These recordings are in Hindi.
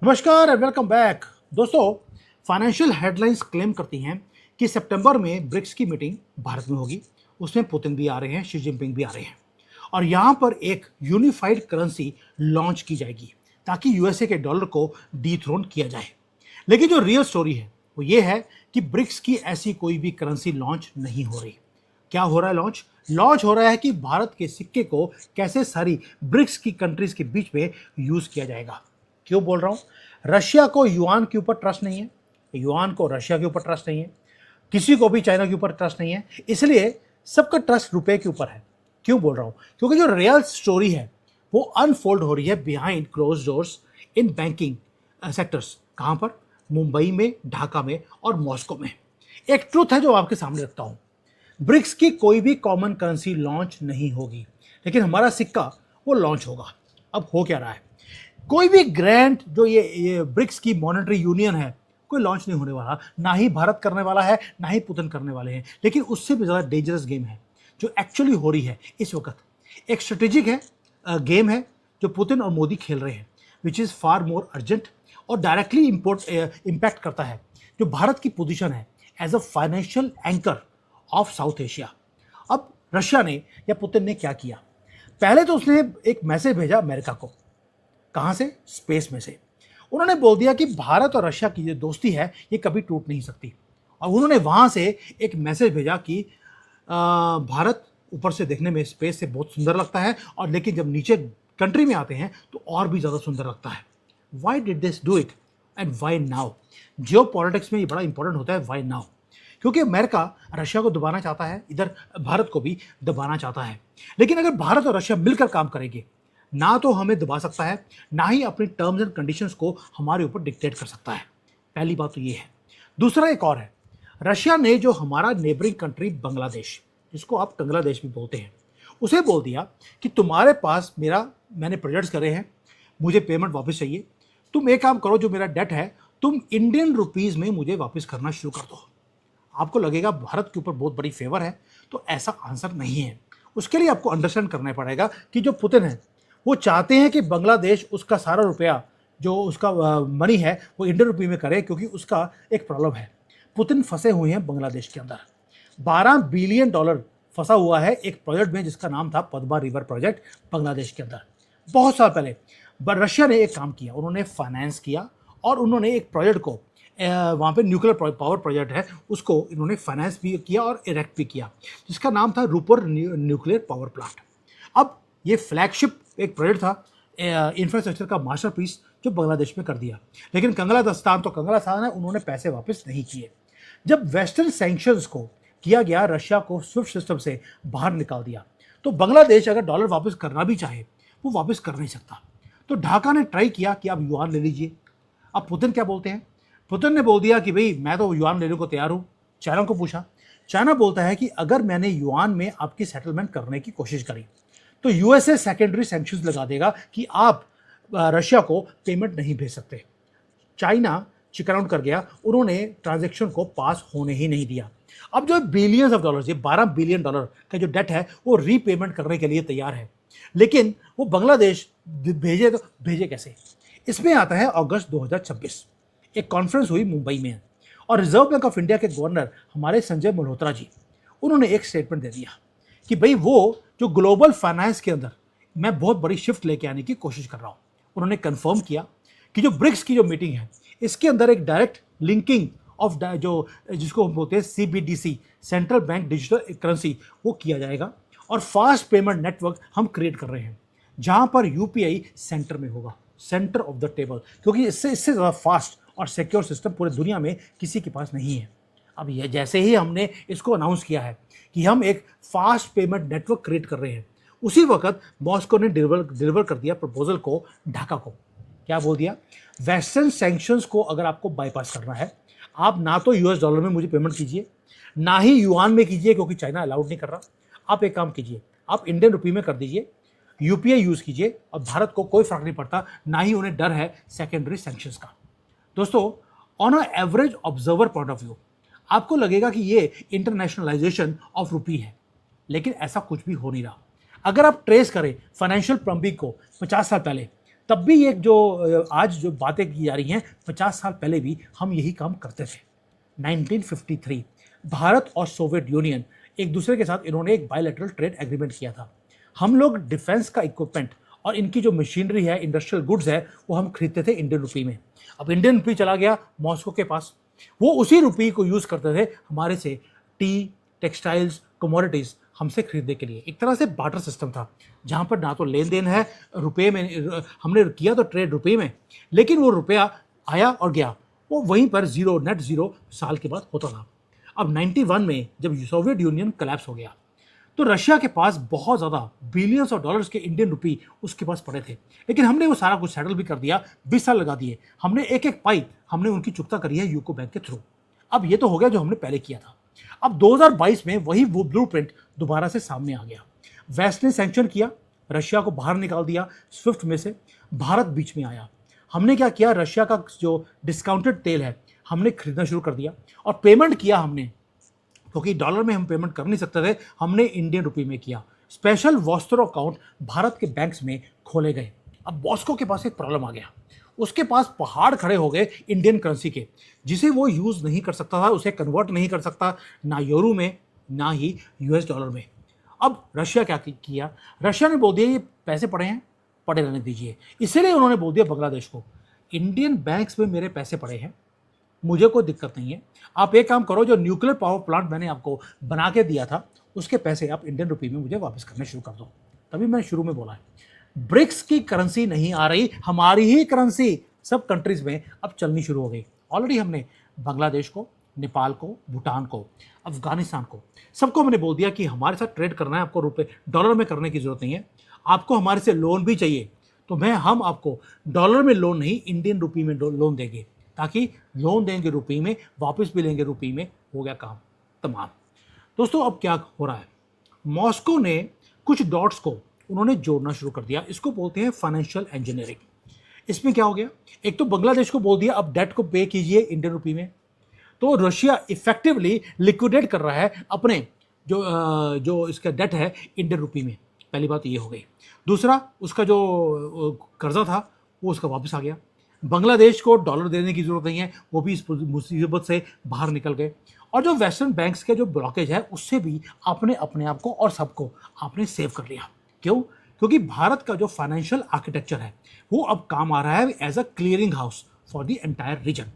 नमस्कार एंड वेलकम बैक। दोस्तों, फाइनेंशियल हेडलाइंस क्लेम करती हैं कि सितंबर में ब्रिक्स की मीटिंग भारत में होगी। उसमें पुतिन भी आ रहे हैं, शी जिनपिंग भी आ रहे हैं और यहाँ पर एक यूनिफाइड करेंसी लॉन्च की जाएगी ताकि यूएसए के डॉलर को डीथ्रोन किया जाए। लेकिन जो रियल स्टोरी है वो ये है कि ब्रिक्स की ऐसी कोई भी करेंसी लॉन्च नहीं हो रही। क्या हो रहा है? लॉन्च हो रहा है कि भारत के सिक्के को कैसे सारी ब्रिक्स की कंट्रीज के बीच में यूज किया जाएगा। क्यों बोल रहा हूं? रशिया को युआन के ऊपर ट्रस्ट नहीं है, युआन को रशिया के ऊपर ट्रस्ट नहीं है, किसी को भी चाइना के ऊपर ट्रस्ट नहीं है, इसलिए सबका ट्रस्ट रुपए के ऊपर है। क्यों बोल रहा हूं? क्योंकि जो रियल स्टोरी है वो अनफोल्ड हो रही है behind close doors in banking sectors. कहां पर? मुंबई में, ढाका में और मॉस्को में। एक ट्रूथ है जो आपके सामने रखता हूं। ब्रिक्स की कोई भी कॉमन करेंसी लॉन्च नहीं होगी, लेकिन हमारा सिक्का वो लॉन्च होगा। अब हो क्या रहा है? कोई भी ग्रैंड जो ये ब्रिक्स की मॉनेटरी यूनियन है, कोई लॉन्च नहीं होने वाला। ना ही भारत करने वाला है, ना ही पुतिन करने वाले हैं। लेकिन उससे भी ज़्यादा डेंजरस गेम है जो एक्चुअली हो रही है इस वक्त। एक स्ट्रेटेजिक है गेम है जो पुतिन और मोदी खेल रहे हैं, which is far more urgent और डायरेक्टली इम्पैक्ट करता है जो भारत की पोजीशन है as a financial anchor of South Asia. अब रशिया ने या पुतिन ने क्या किया? पहले तो उसने एक मैसेज भेजा अमेरिका को। कहाँ से? स्पेस में से। उन्होंने बोल दिया कि भारत और रशिया की जो दोस्ती है ये कभी टूट नहीं सकती। और उन्होंने वहाँ से एक मैसेज भेजा कि भारत ऊपर से देखने में स्पेस से बहुत सुंदर लगता है, और लेकिन जब नीचे कंट्री में आते हैं तो और भी ज़्यादा सुंदर लगता है। Why did this do it and why now? Geopolitics में ये बड़ा इंपॉर्टेंट होता है, वाई नाउ। क्योंकि अमेरिका रशिया को दबाना चाहता है, इधर भारत को भी दबाना चाहता है। लेकिन अगर भारत और रशिया मिलकर काम करेंगे, ना तो हमें दबा सकता है, ना ही अपनी टर्म्स एंड कंडीशंस को हमारे ऊपर डिक्टेट कर सकता है। पहली बात तो ये है। दूसरा एक और है, रशिया ने जो हमारा नेबरिंग कंट्री बांग्लादेश, जिसको आप बांग्लादेश भी बोलते हैं, उसे बोल दिया कि तुम्हारे पास मैंने प्रोजेक्ट्स करे हैं, मुझे पेमेंट वापस चाहिए। तुम एक काम करो, जो मेरा डेट है तुम इंडियन रुपीज़ में मुझे वापस करना शुरू कर दो। आपको लगेगा भारत के ऊपर बहुत बड़ी फेवर है, तो ऐसा आंसर नहीं है। उसके लिए आपको अंडरस्टैंड करना पड़ेगा कि जो पुतिन है वो चाहते हैं कि बांग्लादेश उसका सारा रुपया, जो उसका मनी है, वो इंडियन रुपये में करे, क्योंकि उसका एक प्रॉब्लम है। पुतिन फंसे हुए हैं बांग्लादेश के अंदर। $12 बिलियन फंसा हुआ है एक प्रोजेक्ट में जिसका नाम था पद्मा रिवर प्रोजेक्ट बांग्लादेश के अंदर। बहुत साल पहले रशिया ने एक काम किया, उन्होंने फाइनेंस किया और उन्होंने एक प्रोजेक्ट को, वहाँ पे न्यूक्लियर पावर प्रोजेक्ट है, उसको इन्होंने फाइनेंस भी किया और इरेक्ट भी किया, जिसका नाम था रूपर न्यूक्लियर पावर प्लांट। अब ये फ्लैगशिप एक प्रोजेक्ट था, इंफ्रास्ट्रक्चर का मास्टरपीस, जो बांग्लादेश में कर दिया। लेकिन कंगलास्तान है, उन्होंने पैसे वापस नहीं किए। जब वेस्टर्न सैंक्शंस को किया गया, रशिया को स्विफ्ट सिस्टम से बाहर निकाल दिया, तो बांग्लादेश अगर डॉलर वापस करना भी चाहे वो वापस कर नहीं सकता। तो ढाका ने ट्राई किया कि आप युआन ले लीजिए। अब पुतिन क्या बोलते हैं? पुतिन ने बोल दिया कि भाई मैं तो युआन लेने को तैयार हूँ। चाइना को पूछा, चाइना बोलता है कि अगर मैंने युआन में आपकी सेटलमेंट करने की कोशिश करी तो यूएसए सेकेंडरी सैंक्शंस लगा देगा कि आप रशिया को पेमेंट नहीं भेज सकते। चाइना चिकन आउट कर गया, उन्होंने ट्रांजैक्शन को पास होने ही नहीं दिया। अब जो बिलियंस ऑफ डॉलर्स, ये $12 बिलियन का जो डेट है वो रीपेमेंट करने के लिए तैयार है, लेकिन वो बांग्लादेश भेजे तो भेजे कैसे? इसमें आता है अगस्त 2026। एक कॉन्फ्रेंस हुई मुंबई में और रिजर्व बैंक ऑफ इंडिया के गवर्नर हमारे संजय मल्होत्रा जी, उन्होंने एक स्टेटमेंट दे दिया कि भाई वो जो ग्लोबल फाइनेंस के अंदर मैं बहुत बड़ी शिफ्ट लेके आने की कोशिश कर रहा हूँ। उन्होंने कंफर्म किया कि जो ब्रिक्स की जो मीटिंग है, इसके अंदर एक डायरेक्ट लिंकिंग ऑफ जो जिसको हम बोलते हैं CBDC, central bank digital currency, वो किया जाएगा। और फास्ट पेमेंट नेटवर्क हम क्रिएट कर रहे हैं जहाँ पर यूपीआई सेंटर में होगा, सेंटर ऑफ द टेबल, क्योंकि इससे ज़्यादा फास्ट और सिक्योर सिस्टम पूरे दुनिया में किसी के पास नहीं है। अब ये जैसे ही हमने इसको अनाउंस किया है कि हम एक फास्ट पेमेंट नेटवर्क क्रिएट कर रहे हैं, उसी वक्त मॉस्को ने डिलीवर कर दिया प्रपोजल को ढाका को। क्या बोल दिया? वेस्टर्न सैंक्शंस को अगर आपको बाईपास करना है, आप ना तो यूएस डॉलर में मुझे पेमेंट कीजिए, ना ही युआन में कीजिए, क्योंकि चाइना अलाउड नहीं कर रहा। आप एक काम कीजिए, आप इंडियन रुपये में कर दीजिए, यूपीआई यूज़ कीजिए, और भारत को कोई फर्क नहीं पड़ता, ना ही उन्हें डर है सेकेंडरी सैंक्शंस का। दोस्तों, on a average observer point of view आपको लगेगा कि ये इंटरनेशनलाइजेशन ऑफ रुपी है, लेकिन ऐसा कुछ भी हो नहीं रहा। अगर आप ट्रेस करें फाइनेंशियल प्लम्बिंग को 50 साल पहले, तब भी एक जो आज जो बातें की जा रही हैं, 50 साल पहले भी हम यही काम करते थे। 1953 भारत और सोवियत यूनियन एक दूसरे के साथ इन्होंने एक बायलैटरल ट्रेड एग्रीमेंट किया था। हम लोग डिफेंस का इक्विपमेंट और इनकी जो मशीनरी है, इंडस्ट्रियल गुड्स है, वो हम खरीदते थे इंडियन रुपी में। अब इंडियन रुपी चला गया मॉस्को के पास, वो उसी रुपी को यूज करते थे हमारे से टी, टेक्सटाइल्स, कमोडिटीज हमसे खरीदने के लिए। एक तरह से बार्टर सिस्टम था, जहां पर ना तो लेन देन है रुपए में, हमने किया तो ट्रेड रुपए में, लेकिन वो रुपया आया और गया, वो वहीं पर जीरो, नेट जीरो साल के बाद होता था। अब 91 में जब सोवियत यूनियन कलेप्स हो गया, तो रशिया के पास बहुत ज़्यादा बिलियंस ऑफ डॉलर्स के इंडियन रुपी उसके पास पड़े थे, लेकिन हमने वो सारा कुछ सेटल भी कर दिया, 20 साल लगा दिए। हमने एक एक पाई हमने उनकी चुकता करी है यूको बैंक के थ्रू। अब ये तो हो गया जो हमने पहले किया था। अब 2022 में वही वो ब्लूप्रिंट दोबारा से सामने आ गया। वेस्ट ने सैंक्शन किया, रशिया को बाहर निकाल दिया स्विफ्ट में से, भारत बीच में आया। हमने क्या किया, रशिया का जो डिस्काउंटेड तेल है हमने खरीदना शुरू कर दिया और पेमेंट किया हमने, क्योंकि डॉलर में हम पेमेंट कर नहीं सकते थे, हमने इंडियन रुपी में किया। स्पेशल वॉस्त्रो अकाउंट भारत के बैंक्स में खोले गए। अब बॉस्को के पास एक प्रॉब्लम आ गया, उसके पास पहाड़ खड़े हो गए इंडियन करेंसी के, जिसे वो यूज नहीं कर सकता था, उसे कन्वर्ट नहीं कर सकता, ना यूरो में ना ही यूएस डॉलर में। अब रशिया क्या किया, रशिया ने बोल दिया ये पैसे पड़े हैं, पड़े रहने दीजिए। इसीलिए उन्होंने बोल दिया बांग्लादेश को, इंडियन बैंक्स में मेरे पैसे पड़े हैं, मुझे कोई दिक्कत नहीं है, आप एक काम करो, जो न्यूक्लियर पावर प्लांट मैंने आपको बना के दिया था उसके पैसे आप इंडियन रुपी में मुझे वापस करने शुरू कर दो। तभी मैंने शुरू में बोला है, ब्रिक्स की करेंसी नहीं आ रही, हमारी ही करेंसी सब कंट्रीज में अब चलनी शुरू हो गई। ऑलरेडी हमने बांग्लादेश को, नेपाल को, भूटान को, अफगानिस्तान को, सबको हमने बोल दिया कि हमारे साथ ट्रेड करना है, आपको रुपए डॉलर में करने की जरूरत नहीं है, आपको हमारे से लोन भी चाहिए तो हम आपको डॉलर में लोन नहीं, इंडियन रुपी में लोन देंगे, ताकि लोन देंगे रुपये में, वापस भी लेंगे रुपये में, हो गया काम तमाम। दोस्तों अब क्या हो रहा है, मॉस्को ने कुछ डॉट्स को उन्होंने जोड़ना शुरू कर दिया, इसको बोलते हैं फाइनेंशियल इंजीनियरिंग। इसमें क्या हो गया, एक तो बांग्लादेश को बोल दिया अब डेट को पे कीजिए इंडियन रुपये में, तो रशिया इफेक्टिवली लिक्विडेट कर रहा है अपने जो इसका डेट है इंडियन रुपये में। पहली बात ये हो गई। दूसरा, उसका जो कर्जा था वो उसका वापस आ गया। बांग्लादेश को डॉलर देने की जरूरत नहीं है, वो भी इस मुसीबत से बाहर निकल गए। और जो वेस्टर्न बैंक्स के जो ब्लॉकेज है उससे भी आपने अपने आप को और सबको आपने सेव कर लिया। क्यों? क्योंकि भारत का जो फाइनेंशियल आर्किटेक्चर है वो अब काम आ रहा है as a clearing house for the entire region.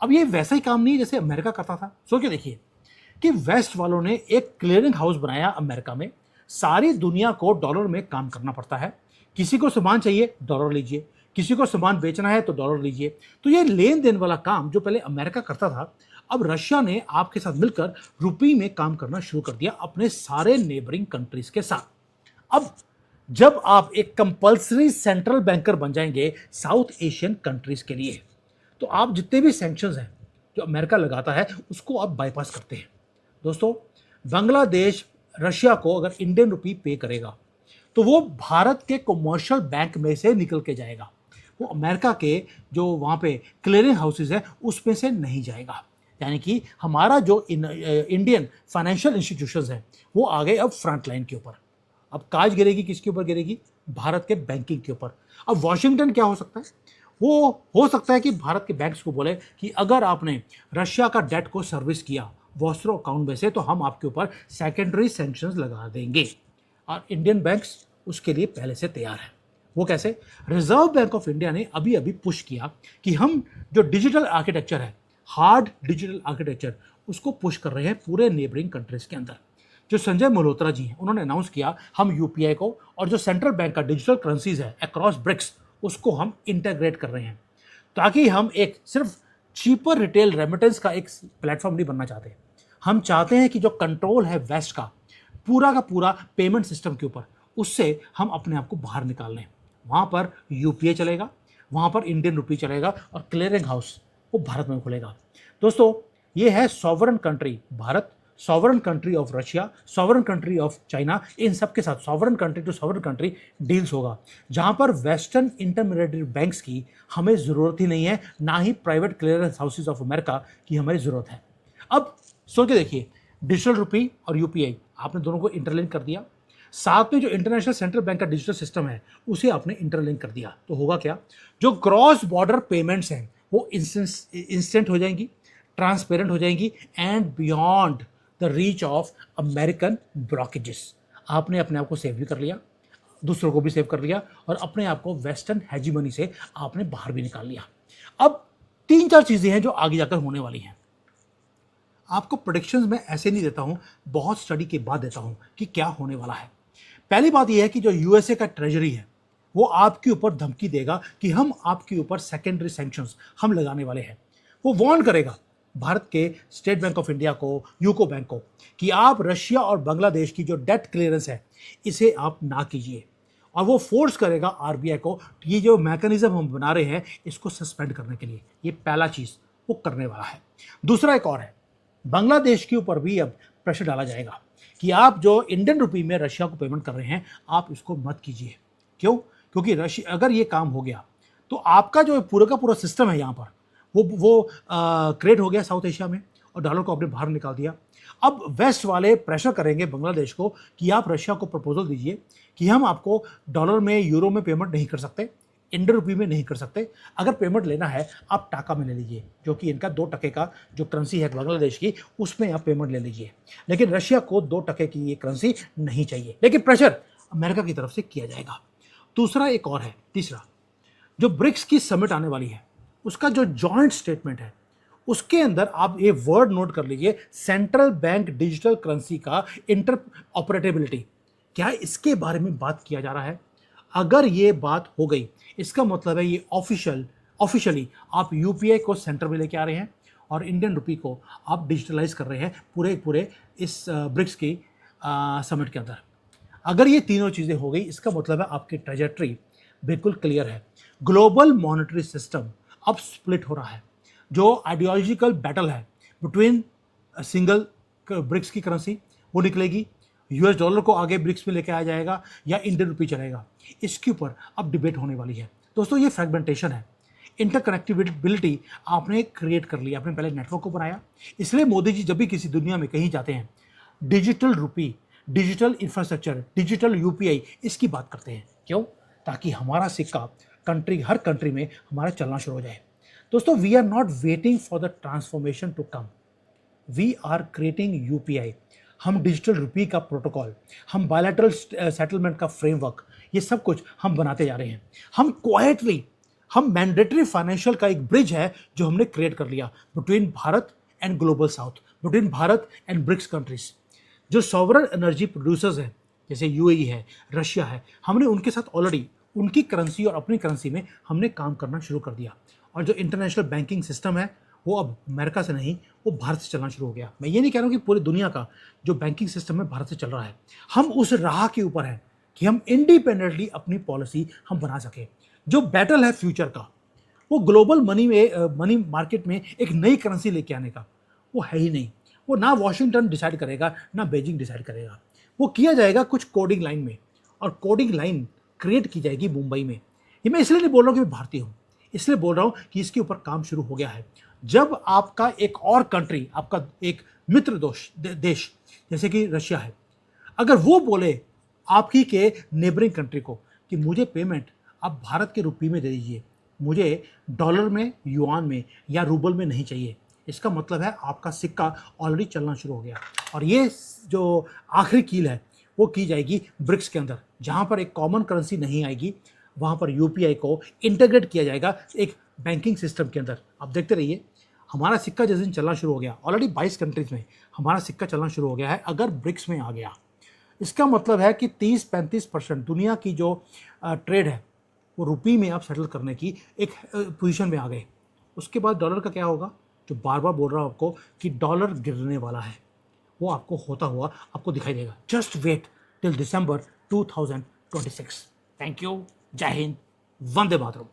अब ये वैसा ही काम नहीं जैसे अमेरिका करता था। सोच के देखिए कि वेस्ट वालों ने एक क्लियरिंग हाउस बनाया अमेरिका में, सारी दुनिया को डॉलर में काम करना पड़ता है, किसी को सामान चाहिए डॉलर लीजिए, किसी को सामान बेचना है तो डॉलर लीजिए। तो ये लेन देन वाला काम जो पहले अमेरिका करता था, अब रशिया ने आपके साथ मिलकर रुपये में काम करना शुरू कर दिया अपने सारे नेबरिंग कंट्रीज के साथ। अब जब आप एक कंपल्सरी सेंट्रल बैंकर बन जाएंगे साउथ एशियन कंट्रीज के लिए, तो आप जितने भी सैंक्शंस हैं जो अमेरिका लगाता है उसको आप बाईपास करते हैं। दोस्तों, बांग्लादेश रशिया को अगर इंडियन रुपी पे करेगा तो वो भारत के कमर्शियल बैंक में से निकल के जाएगा, वो अमेरिका के जो वहाँ पे क्लियरिंग हाउसेज है उसमें से नहीं जाएगा। यानी कि हमारा जो इंडियन फाइनेंशियल इंस्टीट्यूशंस है वो आ गए अब फ्रंट लाइन के ऊपर। अब काज गिरेगी किसके ऊपर गिरेगी? भारत के बैंकिंग के ऊपर। अब वॉशिंगटन क्या हो सकता है? वो हो सकता है कि भारत के बैंक्स को बोले कि अगर आपने रशिया का डेट को सर्विस किया वॉस्त्रो अकाउंट में से तो हम आपके ऊपर सेकेंडरी सैंक्शंस लगा देंगे। और इंडियन बैंक्स उसके लिए पहले से तैयार है। वो कैसे? रिजर्व बैंक ऑफ इंडिया ने अभी अभी पुश किया कि हम जो डिजिटल आर्किटेक्चर है, हार्ड डिजिटल आर्किटेक्चर, उसको पुश कर रहे हैं पूरे नेबरिंग कंट्रीज के अंदर। जो संजय मल्होत्रा जी हैं उन्होंने अनाउंस किया हम यूपीआई को और जो सेंट्रल बैंक का डिजिटल करेंसीज है अक्रॉस ब्रिक्स उसको हम इंटीग्रेट कर रहे हैं, ताकि हम एक सिर्फ चीपर रिटेल रेमिटेंस का एक प्लेटफॉर्म नहीं बनना चाहते। हम चाहते हैं कि जो कंट्रोल है वेस्ट का पूरा पेमेंट सिस्टम के ऊपर, उससे हम अपने आप को बाहर निकाल लें। वहाँ पर यूपीआई चलेगा, वहाँ पर इंडियन रुपी चलेगा और क्लियरिंग हाउस वो भारत में खुलेगा। दोस्तों, ये है sovereign country Bharat, sovereign country of Russia, sovereign country of China, इन सब के साथ sovereign country to sovereign country deals होगा, जहाँ पर वेस्टर्न इंटरमीडिएट बैंक्स की हमें ज़रूरत ही नहीं है, ना ही private clearance houses of America की हमें ज़रूरत है। अब सोच के देखिए, डिजिटल रुपी और यूपीआई आपने दोनों को इंटरलिंक कर दिया, साथ में जो इंटरनेशनल सेंट्रल बैंक का डिजिटल सिस्टम है उसे आपने इंटरलिंक कर दिया, तो होगा क्या, जो क्रॉस बॉर्डर पेमेंट्स हैं वो इंस्टेंट हो जाएंगी, ट्रांसपेरेंट हो जाएंगी and beyond the reach of American blockages. आपने अपने आप को सेव भी कर लिया, दूसरों को भी सेव कर लिया और अपने आप को वेस्टर्न हेजीमनी से आपने बाहर भी निकाल लिया। अब 3-4 चीजें हैं जो आगे जाकर होने वाली हैं। आपको प्रोडिक्शंस मैं ऐसे नहीं देता हूं, बहुत स्टडी के बाद देता हूं कि क्या होने वाला है। पहली बात यह है कि जो यूएसए का ट्रेजरी है वो आपके ऊपर धमकी देगा कि हम आपके ऊपर सेकेंडरी सैंक्शंस हम लगाने वाले हैं। वो वार्न करेगा भारत के स्टेट बैंक ऑफ इंडिया को, यूको बैंक को, कि आप रशिया और बांग्लादेश की जो डेट क्लियरेंस है इसे आप ना कीजिए, और वो फोर्स करेगा आरबीआई को ये जो मैकेनिज्म हम बना रहे हैं इसको सस्पेंड करने के लिए। ये पहला चीज वो करने वाला है। दूसरा एक और है, बांग्लादेश के ऊपर भी अब प्रेशर डाला जाएगा कि आप जो इंडियन रुपी में रशिया को पेमेंट कर रहे हैं आप इसको मत कीजिए। क्यों? क्योंकि रशिया अगर ये काम हो गया तो आपका जो पूरा का पूरा सिस्टम है यहाँ पर वो क्रिएट हो गया साउथ एशिया में, और डॉलर को आपने बाहर निकाल दिया। अब वेस्ट वाले प्रेशर करेंगे बांग्लादेश को कि आप रशिया को प्रपोजल दीजिए कि हम आपको डॉलर में, यूरो में पेमेंट नहीं कर सकते, इंडियन रुपी में नहीं कर सकते, अगर पेमेंट लेना है आप टाका में ले लीजिए, जो कि इनका 2% का जो करेंसी है बांग्लादेश की, उसमें आप पेमेंट ले लीजिए। लेकिन रशिया को 2% की ये करेंसी नहीं चाहिए, लेकिन प्रेशर अमेरिका की तरफ से किया जाएगा। दूसरा एक और है, तीसरा, जो ब्रिक्स की समिट आने वाली है उसका जो जॉइंट स्टेटमेंट है उसके अंदर आप ये वर्ड नोट कर लीजिए, सेंट्रल बैंक डिजिटल करेंसी का इंटर ऑपरेटेबिलिटी। क्या इसके बारे में बात किया जा रहा है? अगर ये बात हो गई इसका मतलब है ये ऑफिशियली आप यूपीआई को सेंटर में लेके आ रहे हैं और इंडियन रुपी को आप डिजिटलाइज कर रहे हैं पूरे इस ब्रिक्स की समिट के अंदर। अगर ये तीनों चीज़ें हो गई इसका मतलब है आपकी ट्रेजेक्ट्री बिल्कुल क्लियर है। ग्लोबल मॉनेटरी सिस्टम अब स्प्लिट हो रहा है। जो आइडियोलॉजिकल बैटल है बिटवीन सिंगल ब्रिक्स की करेंसी वो निकलेगी, यूएस डॉलर को आगे ब्रिक्स में लेके आया जाएगा या इंडियन रुपी चलेगा, इसके ऊपर अब डिबेट होने वाली है। दोस्तों ये फ्रेगमेंटेशन है, इंटरकनेक्टिबिलिटी आपने क्रिएट कर लिया, आपने पहले नेटवर्क को बनाया। इसलिए मोदी जी जब भी किसी दुनिया में कहीं जाते हैं digital rupee, digital infrastructure, digital UPI इसकी बात करते हैं। क्यों? ताकि हमारा सिक्का हर कंट्री में हमारा चलना शुरू हो जाए। दोस्तों we are not waiting for the transformation to come, we are creating UPI. हम डिजिटल रुपी का प्रोटोकॉल, हम बायलैटरल सेटलमेंट का फ्रेमवर्क, ये सब कुछ हम बनाते जा रहे हैं। हम क्वाइटली, हम मैंडेटरी फाइनेंशियल का एक ब्रिज है जो हमने क्रिएट कर लिया between Bharat and global south, between Bharat and BRICS countries. जो सॉवरन एनर्जी प्रोड्यूसर्स हैं जैसे यूएई है, रशिया है, हमने उनके साथ ऑलरेडी उनकी करेंसी और अपनी करेंसी में हमने काम करना शुरू कर दिया। और जो इंटरनेशनल बैंकिंग सिस्टम है वो अब अमेरिका से नहीं, वो भारत से चलना शुरू हो गया। मैं ये नहीं कह रहा हूँ कि पूरी दुनिया का जो बैंकिंग सिस्टम है भारत से चल रहा है। हम उस राह के ऊपर हैं कि हम इंडिपेंडेंटली अपनी पॉलिसी हम बना सकें। जो बैटल है फ्यूचर का वो ग्लोबल मनी मार्केट में एक नई करेंसी लेके आने का वो है ही नहीं। वो ना वॉशिंगटन डिसाइड करेगा ना बीजिंग डिसाइड करेगा, वो किया जाएगा कुछ कोडिंग लाइन में, और कोडिंग लाइन क्रिएट की जाएगी मुंबई में। ये मैं इसलिए नहीं बोल रहा हूँ कि मैं भारतीय हूँ, इसलिए बोल रहा हूँ कि इसके ऊपर काम शुरू हो गया है। जब आपका एक और कंट्री, आपका एक मित्र देश जैसे कि रशिया है, अगर वो बोले आपकी के नेबरिंग कंट्री को कि मुझे पेमेंट आप भारत के रुपये में दे दीजिए, मुझे डॉलर में, युआन में या रूबल में नहीं चाहिए, इसका मतलब है आपका सिक्का ऑलरेडी चलना शुरू हो गया। और ये जो आखिरी कील है वो की जाएगी ब्रिक्स के अंदर, जहाँ पर एक कॉमन करेंसी नहीं आएगी, वहाँ पर यूपीआई को इंटीग्रेट किया जाएगा एक बैंकिंग सिस्टम के अंदर। आप देखते रहिए, हमारा सिक्का जिस दिन चलना शुरू हो गया, ऑलरेडी 22 कंट्रीज में हमारा सिक्का चलना शुरू हो गया है। अगर ब्रिक्स में आ गया इसका मतलब है कि 30-35% दुनिया की जो ट्रेड है वो रुपी में आप सेटल करने की एक पोजीशन में आ गए। उसके बाद डॉलर का क्या होगा? जो बार बार बोल रहा हूँ आपको कि डॉलर गिरने वाला है, वो आपको होता हुआ आपको दिखाई देगा। Just wait till December 2026। Thank you, जय हिंद, वंदे मातरम।